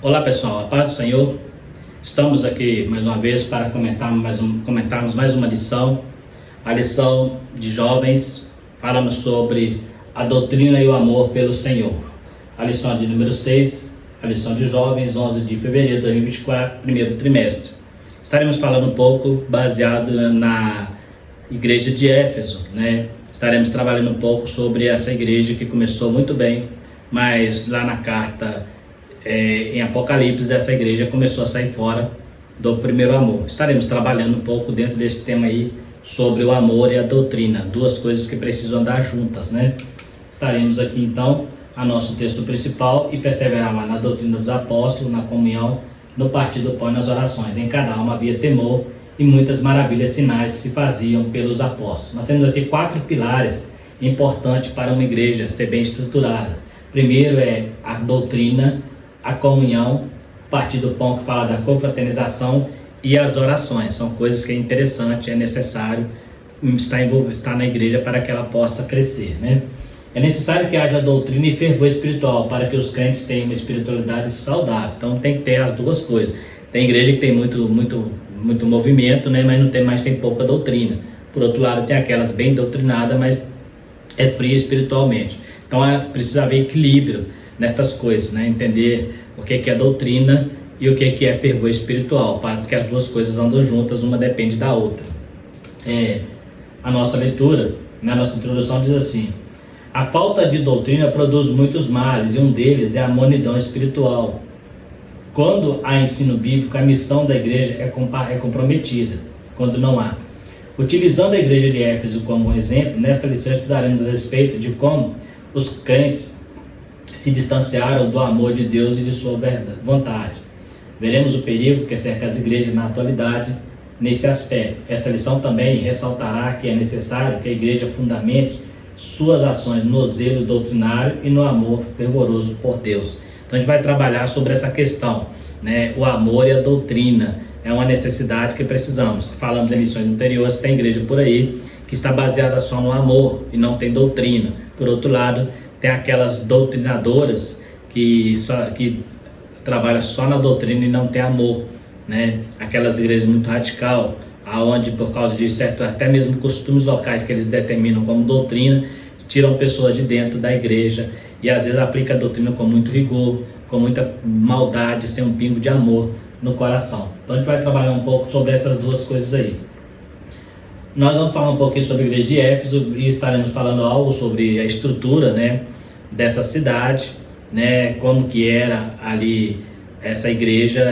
Olá pessoal, a paz do Senhor. Estamos aqui mais uma vez para comentarmos mais uma lição, a lição de jovens, falando sobre a doutrina e o amor pelo Senhor. A lição de número 6, a lição de jovens, 11 de fevereiro de 2024, primeiro trimestre. Estaremos falando um pouco baseado na igreja de Éfeso, né? Estaremos trabalhando um pouco sobre essa igreja que começou muito bem, mas lá na carta em Apocalipse, essa igreja começou a sair fora do primeiro amor. Estaremos trabalhando um pouco dentro desse tema aí sobre o amor e a doutrina, duas coisas que precisam andar juntas, né? Estaremos aqui então a nosso texto principal: e perseverava na doutrina dos apóstolos, na comunhão, no partir do pão e nas orações. Em cada alma havia temor, e muitas maravilhas e sinais se faziam pelos apóstolos. Nós temos aqui 4 pilares importantes para uma igreja ser bem estruturada. Primeiro é a doutrina, a comunhão, partir do pão, que fala da confraternização, e as orações. São coisas que é interessante, é necessário estar na igreja para que ela possa crescer, né? É necessário que haja doutrina e fervor espiritual para que os crentes tenham uma espiritualidade saudável. Então tem que ter as duas coisas. Tem igreja que tem muito movimento, né? Mas tem pouca doutrina. Por outro lado, tem aquelas bem doutrinadas, mas é fria espiritualmente. Então precisa haver equilíbrio nestas coisas, né? Entender o que é doutrina e o que é fervor espiritual, porque as duas coisas andam juntas, uma depende da outra. A nossa leitura, na nossa introdução, diz assim: a falta de doutrina produz muitos males, e um deles é a monidão espiritual. Quando há ensino bíblico, a missão da igreja é comprometida. Quando não há. Utilizando a igreja de Éfeso como exemplo, nesta lição estudaremos a respeito de como os crentes se distanciaram do amor de Deus e de sua vontade. Veremos o perigo que cerca as igrejas na atualidade neste aspecto. Esta lição também ressaltará que é necessário que a igreja fundamente suas ações no zelo doutrinário e no amor fervoroso por Deus. Então a gente vai trabalhar sobre essa questão, né? O amor e a doutrina é uma necessidade que precisamos. Falamos em lições anteriores, tem igreja por aí que está baseada só no amor e não tem doutrina. Por outro lado, tem aquelas doutrinadoras que trabalham só na doutrina e não tem amor, né? Aquelas igrejas muito radical, aonde por causa de certo, até mesmo costumes locais que eles determinam como doutrina, tiram pessoas de dentro da igreja e às vezes aplica a doutrina com muito rigor, com muita maldade, sem um pingo de amor no coração. Então a gente vai trabalhar um pouco sobre essas duas coisas aí. Nós vamos falar um pouquinho sobre a igreja de Éfeso e estaremos falando algo sobre a estrutura, né, dessa cidade, né, como que era ali essa igreja,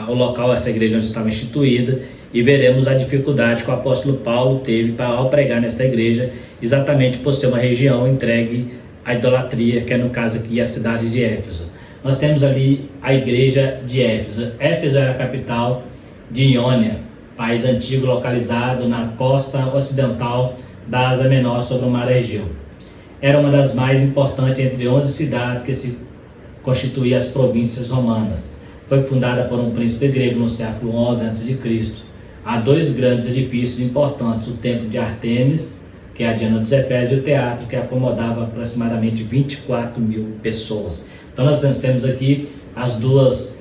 o local, essa igreja onde estava instituída, e veremos a dificuldade que o apóstolo Paulo teve ao pregar nesta igreja, exatamente por ser uma região entregue à idolatria, que é no caso aqui a cidade de Éfeso. Nós temos ali a igreja de Éfeso. Éfeso era a capital de Iônia, país antigo localizado na costa ocidental da Ásia Menor sobre o mar Egeu. Era uma das mais importantes entre 11 cidades que se constituíam as províncias romanas. Foi fundada por um príncipe grego no século 11 a.C. Há 2 grandes edifícios importantes: o templo de Ártemis, que é a Diana dos Efésios, e o teatro, que acomodava aproximadamente 24 mil pessoas. Então nós temos aqui as duas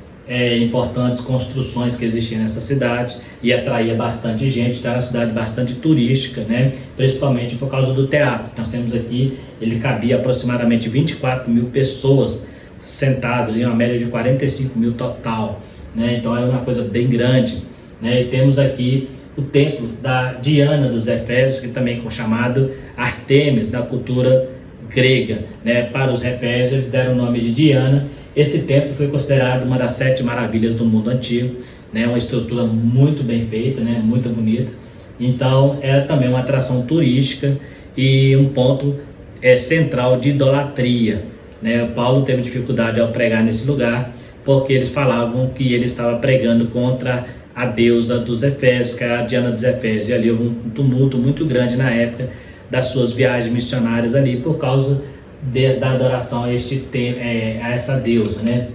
importantes construções que existiam nessa cidade e atraía bastante gente. Então era uma cidade bastante turística, né? Principalmente por causa do teatro. Nós temos aqui, ele cabia aproximadamente 24 mil pessoas sentadas, em uma média de 45 mil total, né? Então era uma coisa bem grande, né? E temos aqui o templo da Diana dos Efésios, que também é chamado Ártemis da cultura grega, né? Para os Efésios eles deram o nome de Diana. Esse templo foi considerado uma das 7 maravilhas do mundo antigo, né? Uma estrutura muito bem feita, né? Muito bonita. Então era também uma atração turística e um ponto central de idolatria, né? Paulo teve dificuldade ao pregar nesse lugar, porque eles falavam que ele estava pregando contra a deusa dos Efésios, que é a Diana dos Efésios, e ali houve um tumulto muito grande na época das suas viagens missionárias ali, por causa da adoração a essa deusa, né?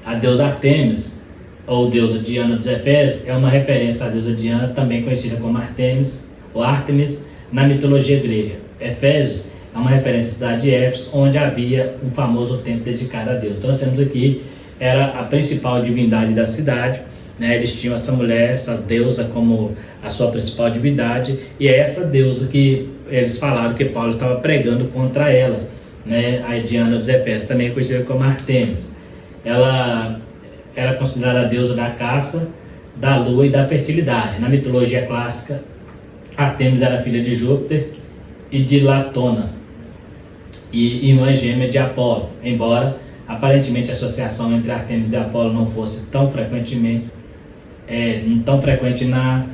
A deusa Ártemis, ou deusa Diana dos Efésios, é uma referência à deusa Diana, também conhecida como Ártemis, ou Ártemis, na mitologia grega. Efésios é uma referência à cidade de Éfeso, onde havia um famoso templo dedicado a Deus. Então nós temos aqui era a principal divindade da cidade, né? Eles tinham essa mulher, essa deusa como a sua principal divindade, e é essa deusa que eles falaram que Paulo estava pregando contra ela, né? A Diana dos Efésios, também conhecida como Artemis. Ela era considerada a deusa da caça, da lua e da fertilidade. Na mitologia clássica, Artemis era filha de Júpiter e de Latona, e irmã gêmea de Apolo, embora aparentemente a associação entre Artemis e Apolo não fosse tão frequente na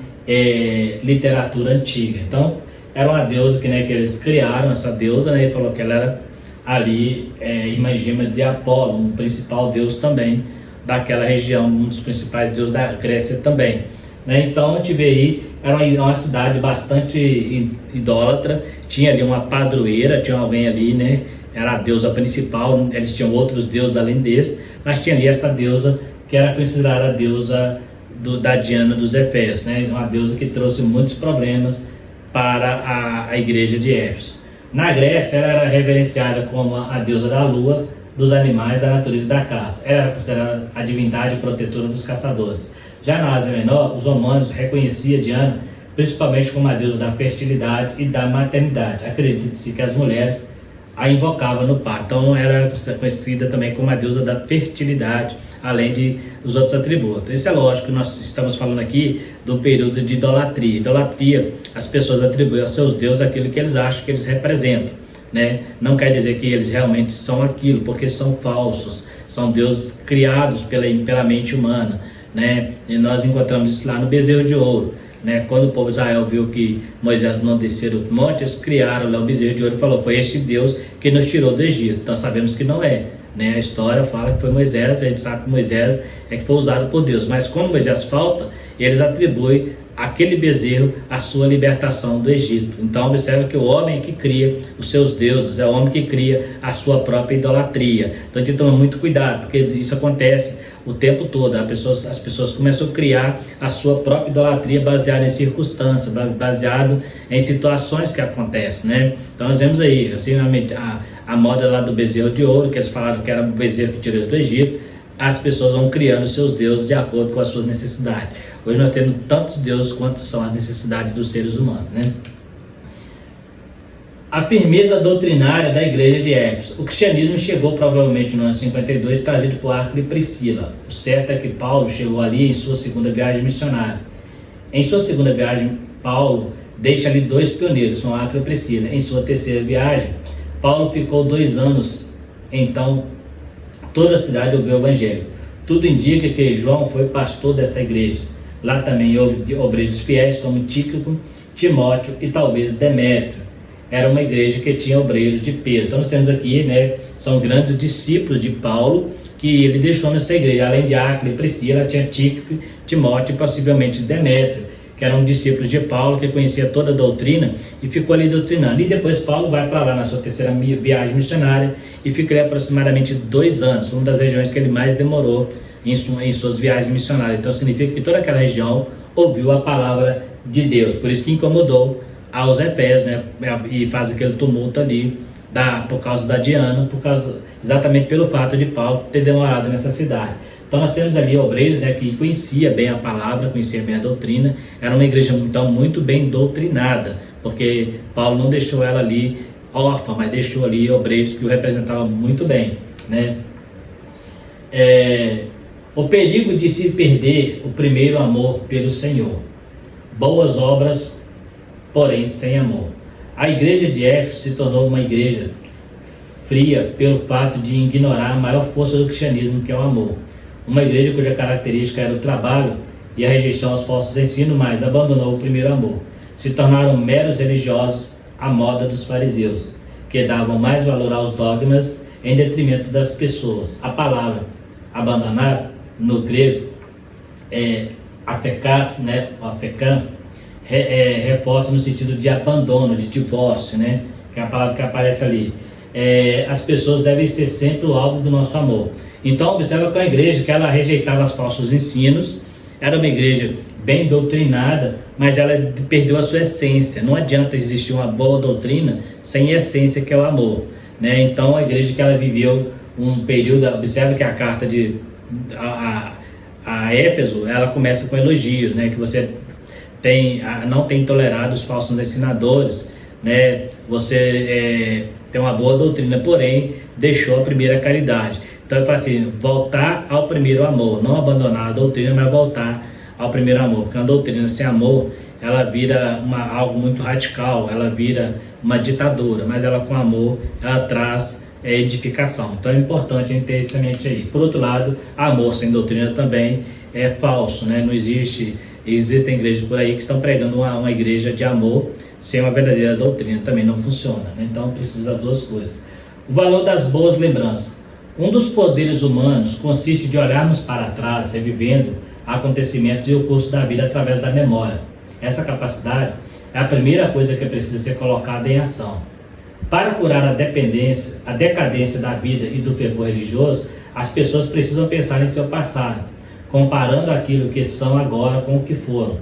literatura antiga. Então, era uma deusa que, né, que eles criaram, essa deusa, né, e falou que ela era ali irmã gêmea de Apolo, um principal deus também daquela região, um dos principais deuses da Grécia também, né? Então a gente vê aí, era uma cidade bastante idólatra, tinha ali uma padroeira, tinha alguém ali, né? Era a deusa principal, eles tinham outros deuses além desse, mas tinha ali essa deusa que era considerada a deusa da Diana dos Efésios, né? Uma deusa que trouxe muitos problemas para a igreja de Éfeso. Na Grécia, ela era reverenciada como a deusa da lua, dos animais, da natureza e da caça. Ela era considerada a divindade protetora dos caçadores. Já na Ásia Menor, os romanos reconheciam Diana principalmente como a deusa da fertilidade e da maternidade. Acredita-se que as mulheres a invocavam no parto. Então ela era conhecida também como a deusa da fertilidade, além de os outros atributos. Isso é lógico, nós estamos falando aqui do período de idolatria. Idolatria, as pessoas atribuem aos seus deuses aquilo que eles acham que eles representam, né? Não quer dizer que eles realmente são aquilo, porque são falsos, são deuses criados pela mente humana, né? E nós encontramos isso lá no bezerro de ouro, né? Quando o povo de Israel viu que Moisés não desceu do monte, eles criaram lá o bezerro de ouro e falou: foi este Deus que nos tirou do Egito. Então sabemos que não é, né? A história fala que foi Moisés, a gente sabe que Moisés é que foi usado por Deus, mas quando Moisés falta, eles atribuem aquele bezerro a sua libertação do Egito. Então observa que o homem é que cria os seus deuses, é o homem que cria a sua própria idolatria. Então a gente toma muito cuidado, porque isso acontece o tempo todo. As pessoas começam a criar a sua própria idolatria baseada em circunstâncias, baseado em situações que acontecem, né? Então nós vemos aí, assim, a moda lá do bezerro de ouro, que eles falaram que era o bezerro que tirou eles do Egito. As pessoas vão criando seus deuses de acordo com as suas necessidades. Hoje nós temos tantos deuses quanto são as necessidades dos seres humanos, né? A firmeza doutrinária da igreja de Éfeso. O cristianismo chegou provavelmente no ano 52, trazido por Áquila e Priscila. O certo é que Paulo chegou ali em sua segunda viagem missionária. Em sua segunda viagem, Paulo deixa ali dois pioneiros, são Áquila e Priscila. Em sua terceira viagem, Paulo ficou 2 anos, então toda a cidade ouviu o evangelho. Tudo indica que João foi pastor desta igreja. Lá também houve obreiros fiéis como Tíquico, Timóteo e talvez Demétrio. Era uma igreja que tinha obreiros de peso. Então nós temos aqui, né, são grandes discípulos de Paulo que ele deixou nessa igreja. Além de Áquila e Priscila, tinha Tíquico, Timóteo e possivelmente Demétrio, que eram discípulos de Paulo, que conhecia toda a doutrina e ficou ali doutrinando. E depois Paulo vai para lá na sua terceira viagem missionária e fica ali aproximadamente 2 anos. Foi uma das regiões que ele mais demorou em suas viagens missionárias. Então significa que toda aquela região ouviu a palavra de Deus. Por isso que incomodou aos Efésios, né? E faz aquele tumulto ali por causa da Diana, exatamente pelo fato de Paulo ter demorado nessa cidade. Então nós temos ali obreiros, né, que conhecia bem a palavra, conhecia bem a doutrina. Era uma igreja então muito bem doutrinada, porque Paulo não deixou ela ali órfã, mas deixou ali obreiros que o representavam muito bem, né? O perigo de se perder o primeiro amor pelo Senhor. Boas obras, porém sem amor. A igreja de Éfeso se tornou uma igreja fria pelo fato de ignorar a maior força do cristianismo, que é o amor. Uma igreja cuja característica era o trabalho e a rejeição aos falsos ensinos, mas abandonou o primeiro amor. Se tornaram meros religiosos à moda dos fariseus, que davam mais valor aos dogmas em detrimento das pessoas. A palavra abandonar, no grego, afekas, né, afekan, reforça no sentido de abandono, de divórcio, né, que é a palavra que aparece ali. As pessoas devem ser sempre o alvo do nosso amor. Então observa que a igreja, que ela rejeitava os falsos ensinos, era uma igreja bem doutrinada, mas ela perdeu a sua essência. Não adianta existir uma boa doutrina sem essência, que é o amor, né? Então a igreja que ela viveu um período, observa que a carta de a Éfeso, ela começa com elogios, né? Que você não tem tolerado os falsos ensinadores, né? Você tem uma boa doutrina, porém deixou a primeira caridade. Então ele fala assim, voltar ao primeiro amor, não abandonar a doutrina, mas voltar ao primeiro amor, porque uma doutrina sem amor, ela vira algo muito radical, ela vira uma ditadura, mas ela com amor, ela traz edificação. Então é importante a gente ter isso em mente aí. Por outro lado, amor sem doutrina também é falso, né? Não existe, existem igrejas por aí que estão pregando uma igreja de amor sem uma verdadeira doutrina, também não funciona, né? Então precisa das duas coisas. O valor das boas lembranças. Um dos poderes humanos consiste de olharmos para trás, revivendo acontecimentos e o curso da vida através da memória. Essa capacidade é a primeira coisa que precisa ser colocada em ação. Para curar a decadência da vida e do fervor religioso, as pessoas precisam pensar em seu passado, comparando aquilo que são agora com o que foram.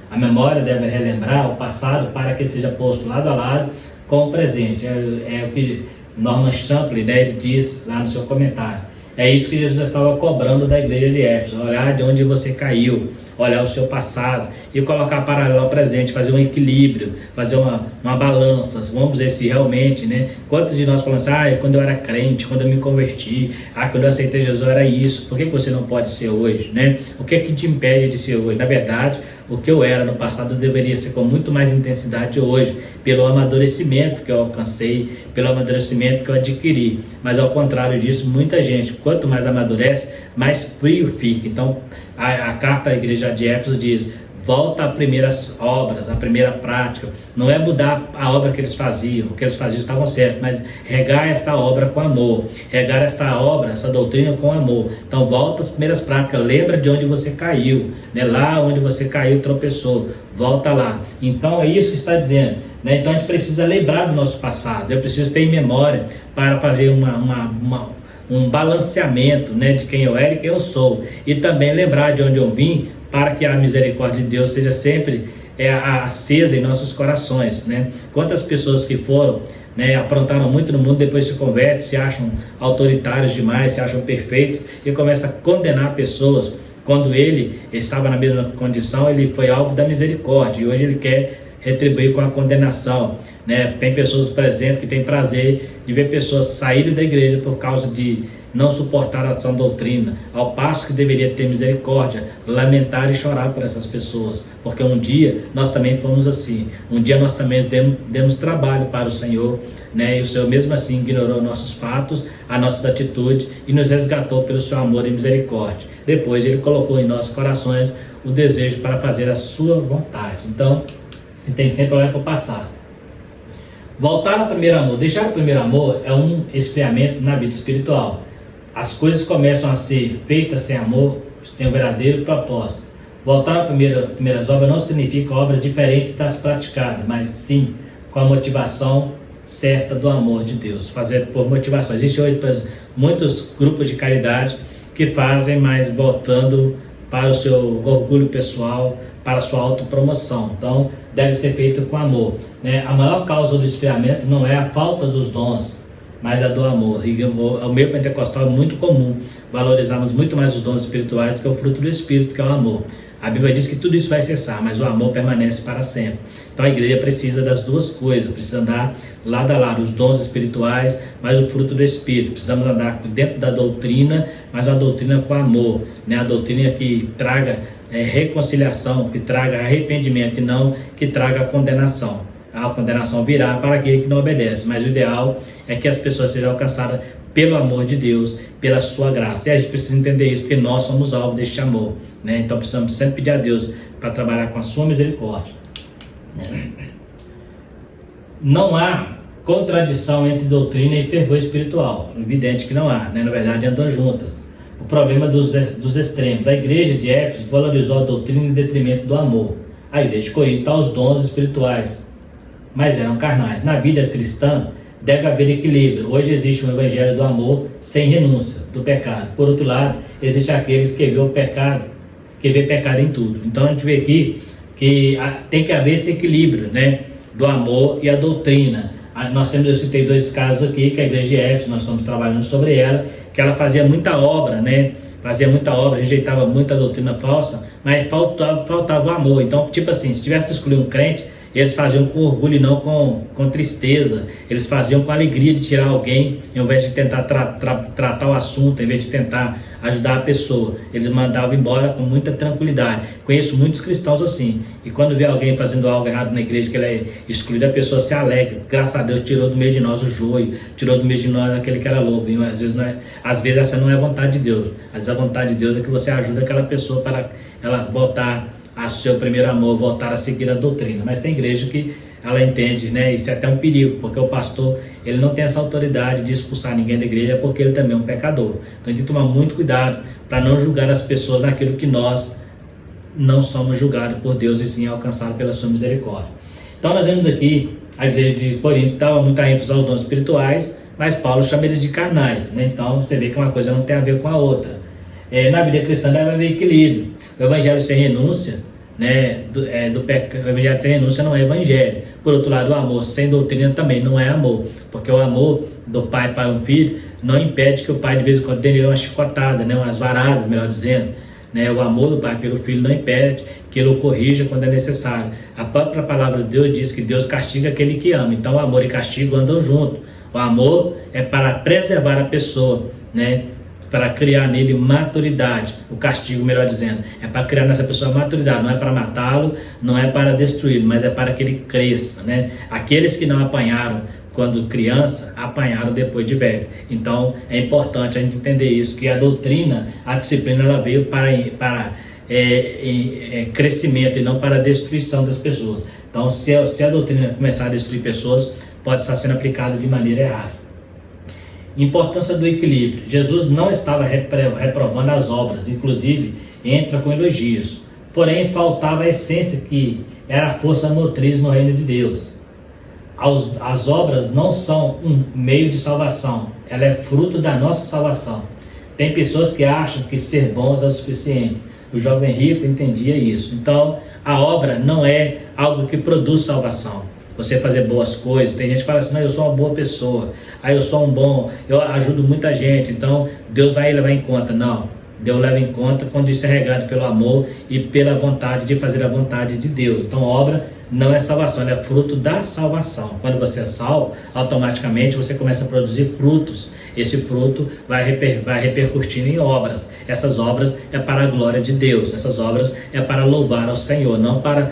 A memória deve relembrar o passado para que seja posto lado a lado com o presente. É o que Norman Champlin, né, ele diz lá no seu comentário. É isso que Jesus estava cobrando da igreja de Éfeso, olhar de onde você caiu, olhar o seu passado e colocar paralelo ao presente, fazer um equilíbrio, fazer uma balança, vamos dizer se realmente, né? Quantos de nós falamos assim, quando eu era crente, quando eu me converti, quando eu aceitei Jesus era isso, por que você não pode ser hoje, né? O que é que te impede de ser hoje? Na verdade, o que eu era no passado deveria ser com muito mais intensidade hoje, pelo amadurecimento que eu alcancei, pelo amadurecimento que eu adquiri, mas ao contrário disso, muita gente, quanto mais amadurece, mais frio fica. Então, a carta à igreja de Éfeso diz, volta às primeiras obras, à primeira prática. Não é mudar a obra que eles faziam, o que eles faziam estavam certo, mas regar esta obra com amor, regar esta obra, essa doutrina com amor. Então volta às primeiras práticas, lembra de onde você caiu, né? Lá onde você caiu, tropeçou, volta lá. Então é isso que está dizendo, né? Então a gente precisa lembrar do nosso passado, eu preciso ter em memória para fazer um balanceamento, né, de quem eu era e quem eu sou, e também lembrar de onde eu vim, para que a misericórdia de Deus seja sempre acesa em nossos corações, né? Quantas pessoas que foram, né, aprontaram muito no mundo, depois se convertem, se acham autoritários demais, se acham perfeitos e começam a condenar pessoas, quando ele estava na mesma condição, ele foi alvo da misericórdia, e hoje ele quer retribuir com a condenação, né? Tem pessoas, por exemplo, que têm prazer de ver pessoas saírem da igreja por causa de não suportar a sã doutrina, ao passo que deveria ter misericórdia, lamentar e chorar por essas pessoas, porque um dia nós também fomos assim, um dia nós também demos trabalho para o Senhor, né? E o Senhor mesmo assim ignorou nossos fatos, as nossas atitudes e nos resgatou pelo seu amor e misericórdia. Depois ele colocou em nossos corações o desejo para fazer a sua vontade. Então, a gente tem que sempre olhar para o passado. Voltar ao primeiro amor, deixar o primeiro amor é um esfriamento na vida espiritual. As coisas começam a ser feitas sem amor, sem o verdadeiro propósito. Voltar às primeiras obras não significa obras diferentes das praticadas, mas sim com a motivação certa do amor de Deus. Fazer por motivação. Existe hoje muitos grupos de caridade que fazem, mas voltando para o seu orgulho pessoal, para a sua autopromoção. Então, deve ser feito com amor, né? A maior causa do esfriamento não é a falta dos dons, mas a do amor. E o meio pentecostal é muito comum valorizarmos muito mais os dons espirituais do que o fruto do Espírito, que é o amor. A Bíblia diz que tudo isso vai cessar, mas o amor permanece para sempre. Então a igreja precisa das duas coisas, precisa andar lado a lado, os dons espirituais, mas o fruto do Espírito. Precisamos andar dentro da doutrina, mas uma doutrina com amor, né? A doutrina que traga reconciliação, que traga arrependimento e não que traga condenação. A condenação virá para aquele que não obedece, mas o ideal é que as pessoas sejam alcançadas pelo amor de Deus, pela sua graça. E a gente precisa entender isso, porque nós somos alvo deste amor, né? Então precisamos sempre pedir a Deus para trabalhar com a sua misericórdia. Não há contradição entre doutrina e fervor espiritual. Evidente que não há, né? Na verdade andam juntas. O problema dos extremos. A igreja de Éfeso valorizou a doutrina em detrimento do amor. A igreja de Corinto está os dons espirituais, mas eram carnais. Na vida cristã deve haver equilíbrio. Hoje existe um evangelho do amor sem renúncia do pecado. Por outro lado, existem aqueles que vê o pecado, que vê pecado em tudo. Então a gente vê aqui que tem que haver esse equilíbrio, né, do amor e a doutrina. Eu citei dois casos aqui, que a igreja de Éfeso, nós estamos trabalhando sobre ela, que ela fazia muita obra, né, fazia muita obra, rejeitava muita doutrina falsa, mas faltava o amor. Então, tipo assim, se tivesse que escolher um crente, eles faziam com orgulho e não com tristeza. Eles faziam com alegria de tirar alguém, ao invés de tentar tratar o assunto, ao invés de tentar ajudar a pessoa. Eles mandavam embora com muita tranquilidade. Conheço muitos cristãos assim. E quando vê alguém fazendo algo errado na igreja, que ele é excluído, a pessoa se alegra. Graças a Deus tirou do meio de nós o joio, tirou do meio de nós aquele que era lobo. E às vezes essa não é a vontade de Deus. Às vezes a vontade de Deus é que você ajuda aquela pessoa para ela voltar a seu primeiro amor, voltar a seguir a doutrina. Mas tem igreja que ela entende, né? Isso é até um perigo, porque o pastor, ele não tem essa autoridade de expulsar ninguém da igreja, porque ele também é um pecador. Então a gente tem que tomar muito cuidado para não julgar as pessoas naquilo que nós não somos julgados por Deus, e sim alcançados pela sua misericórdia. Então nós vemos aqui a igreja de Corinto dava muita ênfase aos dons espirituais, mas Paulo chama eles de carnais, né? Então você vê que uma coisa não tem a ver com a outra. Na vida cristã deve haver equilíbrio. O evangelho sem renúncia, né, o evangelho sem renúncia não é evangelho. Por outro lado, o amor sem doutrina também não é amor, porque o amor do pai para um filho não impede que o pai de vez em quando dê uma chicotada, né, umas varadas, melhor dizendo, né? O amor do pai pelo filho não impede que ele o corrija quando é necessário. A própria palavra de Deus diz que Deus castiga aquele que ama. Então o amor e castigo andam juntos. O amor é para preservar a pessoa, né, para criar nele maturidade. O castigo, melhor dizendo, é para criar nessa pessoa maturidade. Não é para matá-lo, não é para destruí-lo, mas é para que ele cresça, né? Aqueles que não apanharam quando criança, apanharam depois de velho. Então é importante a gente entender isso, que a doutrina, a disciplina, ela veio para crescimento e não para destruição das pessoas. Então se a doutrina começar a destruir pessoas, pode estar sendo aplicada de maneira errada. Importância do equilíbrio. Jesus não estava reprovando as obras, inclusive entra com elogios. Porém, faltava a essência, que era a força motriz no reino de Deus. As obras não são um meio de salvação, ela é fruto da nossa salvação. Tem pessoas que acham que ser bons é o suficiente. O jovem rico entendia isso. Então, a obra não é algo que produz salvação. Você fazer boas coisas, tem gente que fala assim, não, eu sou uma boa pessoa, eu sou eu ajudo muita gente, então Deus vai levar em conta. Não, Deus leva em conta quando isso é regado pelo amor e pela vontade de fazer a vontade de Deus. Então obra não é salvação, ela é fruto da salvação. Quando você é salvo, automaticamente você começa a produzir frutos. Esse fruto vai repercutindo em obras. Essas obras é para a glória de Deus, essas obras é para louvar ao Senhor, não para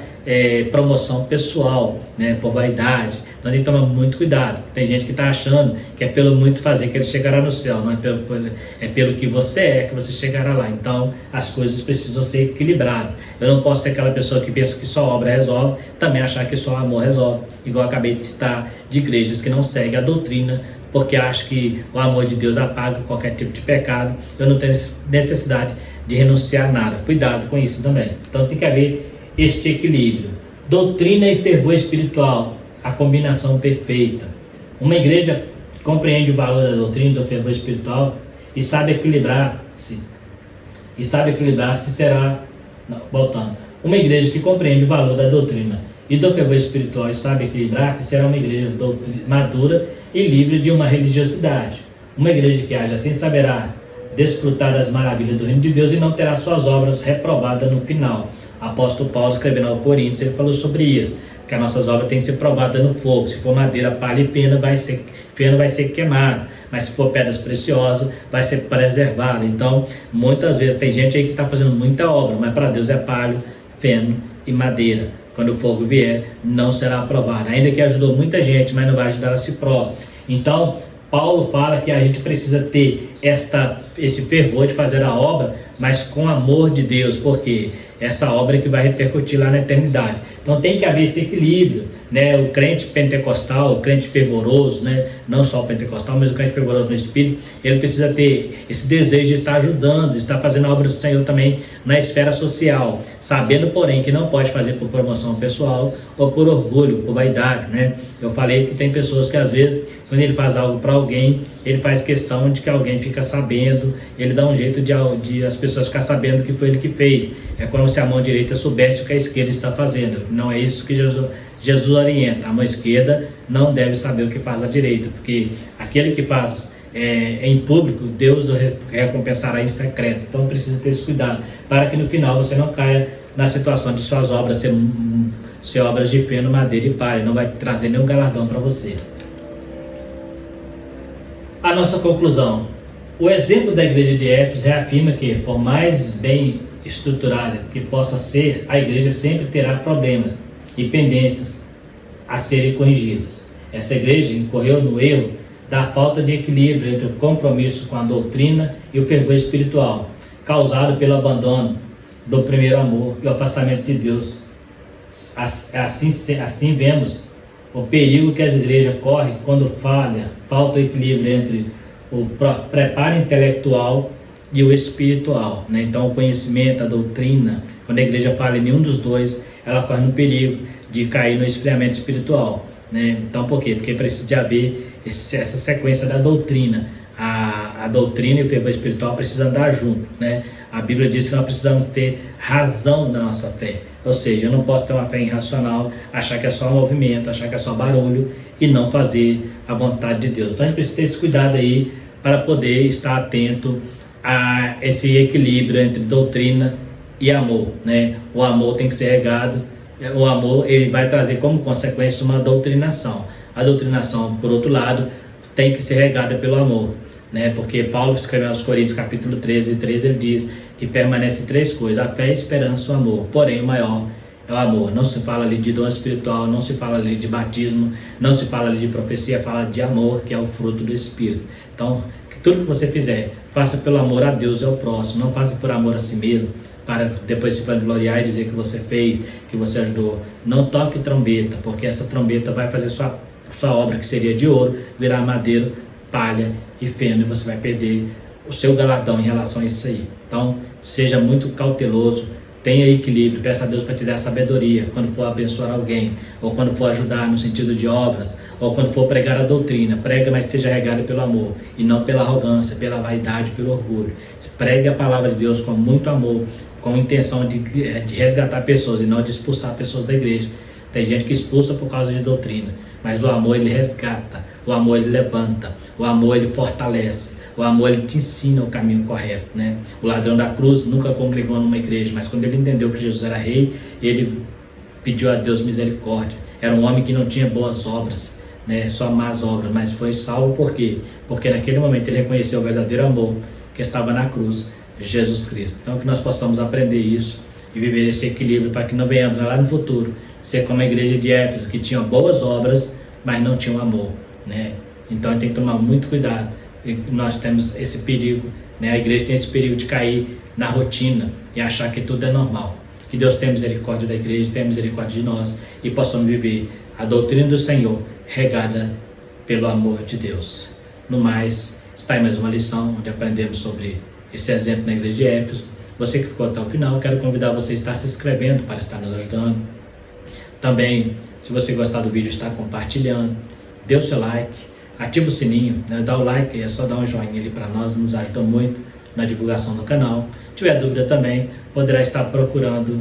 promoção pessoal, né, por vaidade. Então a gente toma muito cuidado. Tem gente que está achando que é pelo muito fazer que ele chegará no céu, não é pelo que você é que você chegará lá. Então as coisas precisam ser equilibradas. Eu não posso ser aquela pessoa que pensa que só obra resolve, também achar que só amor resolve, igual eu acabei de citar de igrejas que não seguem a doutrina, porque acham que o amor de Deus apaga qualquer tipo de pecado. Eu não tenho necessidade de renunciar a nada. Cuidado com isso também. Então tem que haver este equilíbrio. Doutrina e fervor espiritual, a combinação perfeita. Uma igreja que compreende o valor da doutrina e do fervor espiritual e sabe equilibrar-se, será... Não, voltando. Uma igreja que compreende o valor da doutrina e do fervor espiritual e sabe equilibrar-se será uma igreja madura e livre de uma religiosidade. Uma igreja que age assim saberá desfrutar das maravilhas do reino de Deus e não terá suas obras reprovadas no final. Apóstolo Paulo, escrevendo ao Coríntios, ele falou sobre isso, que as nossas obras têm que ser provadas no fogo. Se for madeira, palha e feno, vai ser queimado, mas se for pedras preciosas, vai ser preservado. Então, muitas vezes tem gente aí que está fazendo muita obra, mas para Deus é palha, feno e madeira. Quando o fogo vier, não será aprovado. Ainda que ajudou muita gente, mas não vai ajudar a si próprio. Então, Paulo fala que a gente precisa ter esse fervor de fazer a obra, mas com amor de Deus, porque essa obra é que vai repercutir lá na eternidade. Então tem que haver esse equilíbrio, né? O crente pentecostal, o crente fervoroso, né? Não só o pentecostal, mas o crente fervoroso no Espírito, ele precisa ter esse desejo de estar ajudando, estar fazendo a obra do Senhor também na esfera social, sabendo, porém, que não pode fazer por promoção pessoal ou por orgulho, por vaidade, né? Eu falei que tem pessoas que às vezes, quando ele faz algo para alguém, ele faz questão de que alguém fica sabendo, ele dá um jeito de as pessoas ficarem sabendo que foi ele que fez. É como se a mão direita soubesse o que a esquerda está fazendo. Não é isso que Jesus orienta. A mão esquerda não deve saber o que faz a direita, porque aquele que faz em público, Deus o recompensará em secreto. Então precisa ter esse cuidado, para que no final você não caia na situação de suas obras ser obras de feno, madeira e palha, não vai trazer nenhum galardão para você. A nossa conclusão: o exemplo da igreja de Éfeso reafirma que, por mais bem estruturada que possa ser, a igreja sempre terá problemas e pendências a serem corrigidos. Essa igreja incorreu no erro da falta de equilíbrio entre o compromisso com a doutrina e o fervor espiritual, causado pelo abandono do primeiro amor e o afastamento de Deus. Assim vemos o perigo que as igrejas correm quando falta o equilíbrio entre o preparo intelectual e o espiritual, né? Então o conhecimento, a doutrina, quando a igreja falha em nenhum dos dois, ela corre no perigo de cair no esfriamento espiritual, né? Então por quê? Porque precisa de haver essa sequência da doutrina. A doutrina e o fervor espiritual precisam andar junto, né? A Bíblia diz que nós precisamos ter razão na nossa fé, ou seja, eu não posso ter uma fé irracional, achar que é só movimento, achar que é só barulho e não fazer a vontade de Deus. Então a gente precisa ter esse cuidado aí para poder estar atento a esse equilíbrio entre doutrina e amor, né? O amor tem que ser regado, o amor ele vai trazer como consequência uma doutrinação. A doutrinação, por outro lado, tem que ser regada pelo amor, né? Porque Paulo escreveu aos Coríntios capítulo 13, ele diz que permanecem três coisas: a fé, a esperança e o amor, porém o maior é o amor. Não se fala ali de dom espiritual, não se fala ali de batismo, não se fala ali de profecia, fala de amor, que é o fruto do Espírito. Então, que tudo que você fizer, faça pelo amor a Deus e ao próximo, não faça por amor a si mesmo, para depois se vangloriar e dizer que você fez, que você ajudou. Não toque trombeta, porque essa trombeta vai fazer sua obra, que seria de ouro, virar madeira, palha e feno, e você vai perder o seu galardão em relação a isso aí. Então, seja muito cauteloso, tenha equilíbrio, peça a Deus para te dar sabedoria quando for abençoar alguém, ou quando for ajudar no sentido de obras, ou quando for pregar a doutrina. Prega, mas seja regado pelo amor, e não pela arrogância, pela vaidade, pelo orgulho. Pregue a palavra de Deus com muito amor, com a intenção de resgatar pessoas e não de expulsar pessoas da igreja. Tem gente que expulsa por causa de doutrina, mas o amor ele resgata, o amor ele levanta, o amor ele fortalece, o amor ele te ensina o caminho correto, né? O ladrão da cruz nunca congregou numa igreja, mas quando ele entendeu que Jesus era rei, ele pediu a Deus misericórdia. Era um homem que não tinha boas obras, né? Só más obras, mas foi salvo por quê? Porque naquele momento ele reconheceu o verdadeiro amor que estava na cruz, Jesus Cristo. Então que nós possamos aprender isso e viver esse equilíbrio para que não venhamos lá no futuro ser como a igreja de Éfeso, que tinha boas obras, mas não tinha amor, né? Então tem que tomar muito cuidado. Nós temos esse perigo, né? A igreja tem esse perigo de cair na rotina e achar que tudo é normal. Que Deus tenha misericórdia da igreja, tenha misericórdia de nós e possamos viver a doutrina do Senhor regada pelo amor de Deus. No mais, está aí mais uma lição onde aprendemos sobre esse exemplo na igreja de Éfeso. Você que ficou até o final, quero convidar você a estar se inscrevendo para estar nos ajudando. Também, se você gostar do vídeo, está compartilhando, dê o seu like, ativa o sininho, né? Dá o like, é só dar um joinha ali para nós, nos ajuda muito na divulgação do canal. Se tiver dúvida também, poderá estar procurando,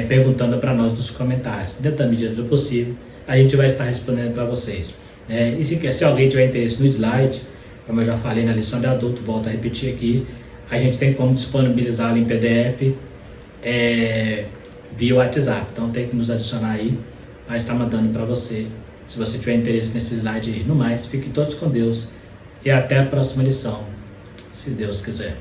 perguntando para nós nos comentários. Dentro da medida do possível, a gente vai estar respondendo para vocês. E se alguém tiver interesse no slide, como eu já falei na lição de adulto, volto a repetir aqui, a gente tem como disponibilizá-lo em PDF via WhatsApp. Então tem que nos adicionar aí, vai estar mandando para você, se você tiver interesse nesse slide aí. No mais, fiquem todos com Deus e até a próxima lição, se Deus quiser.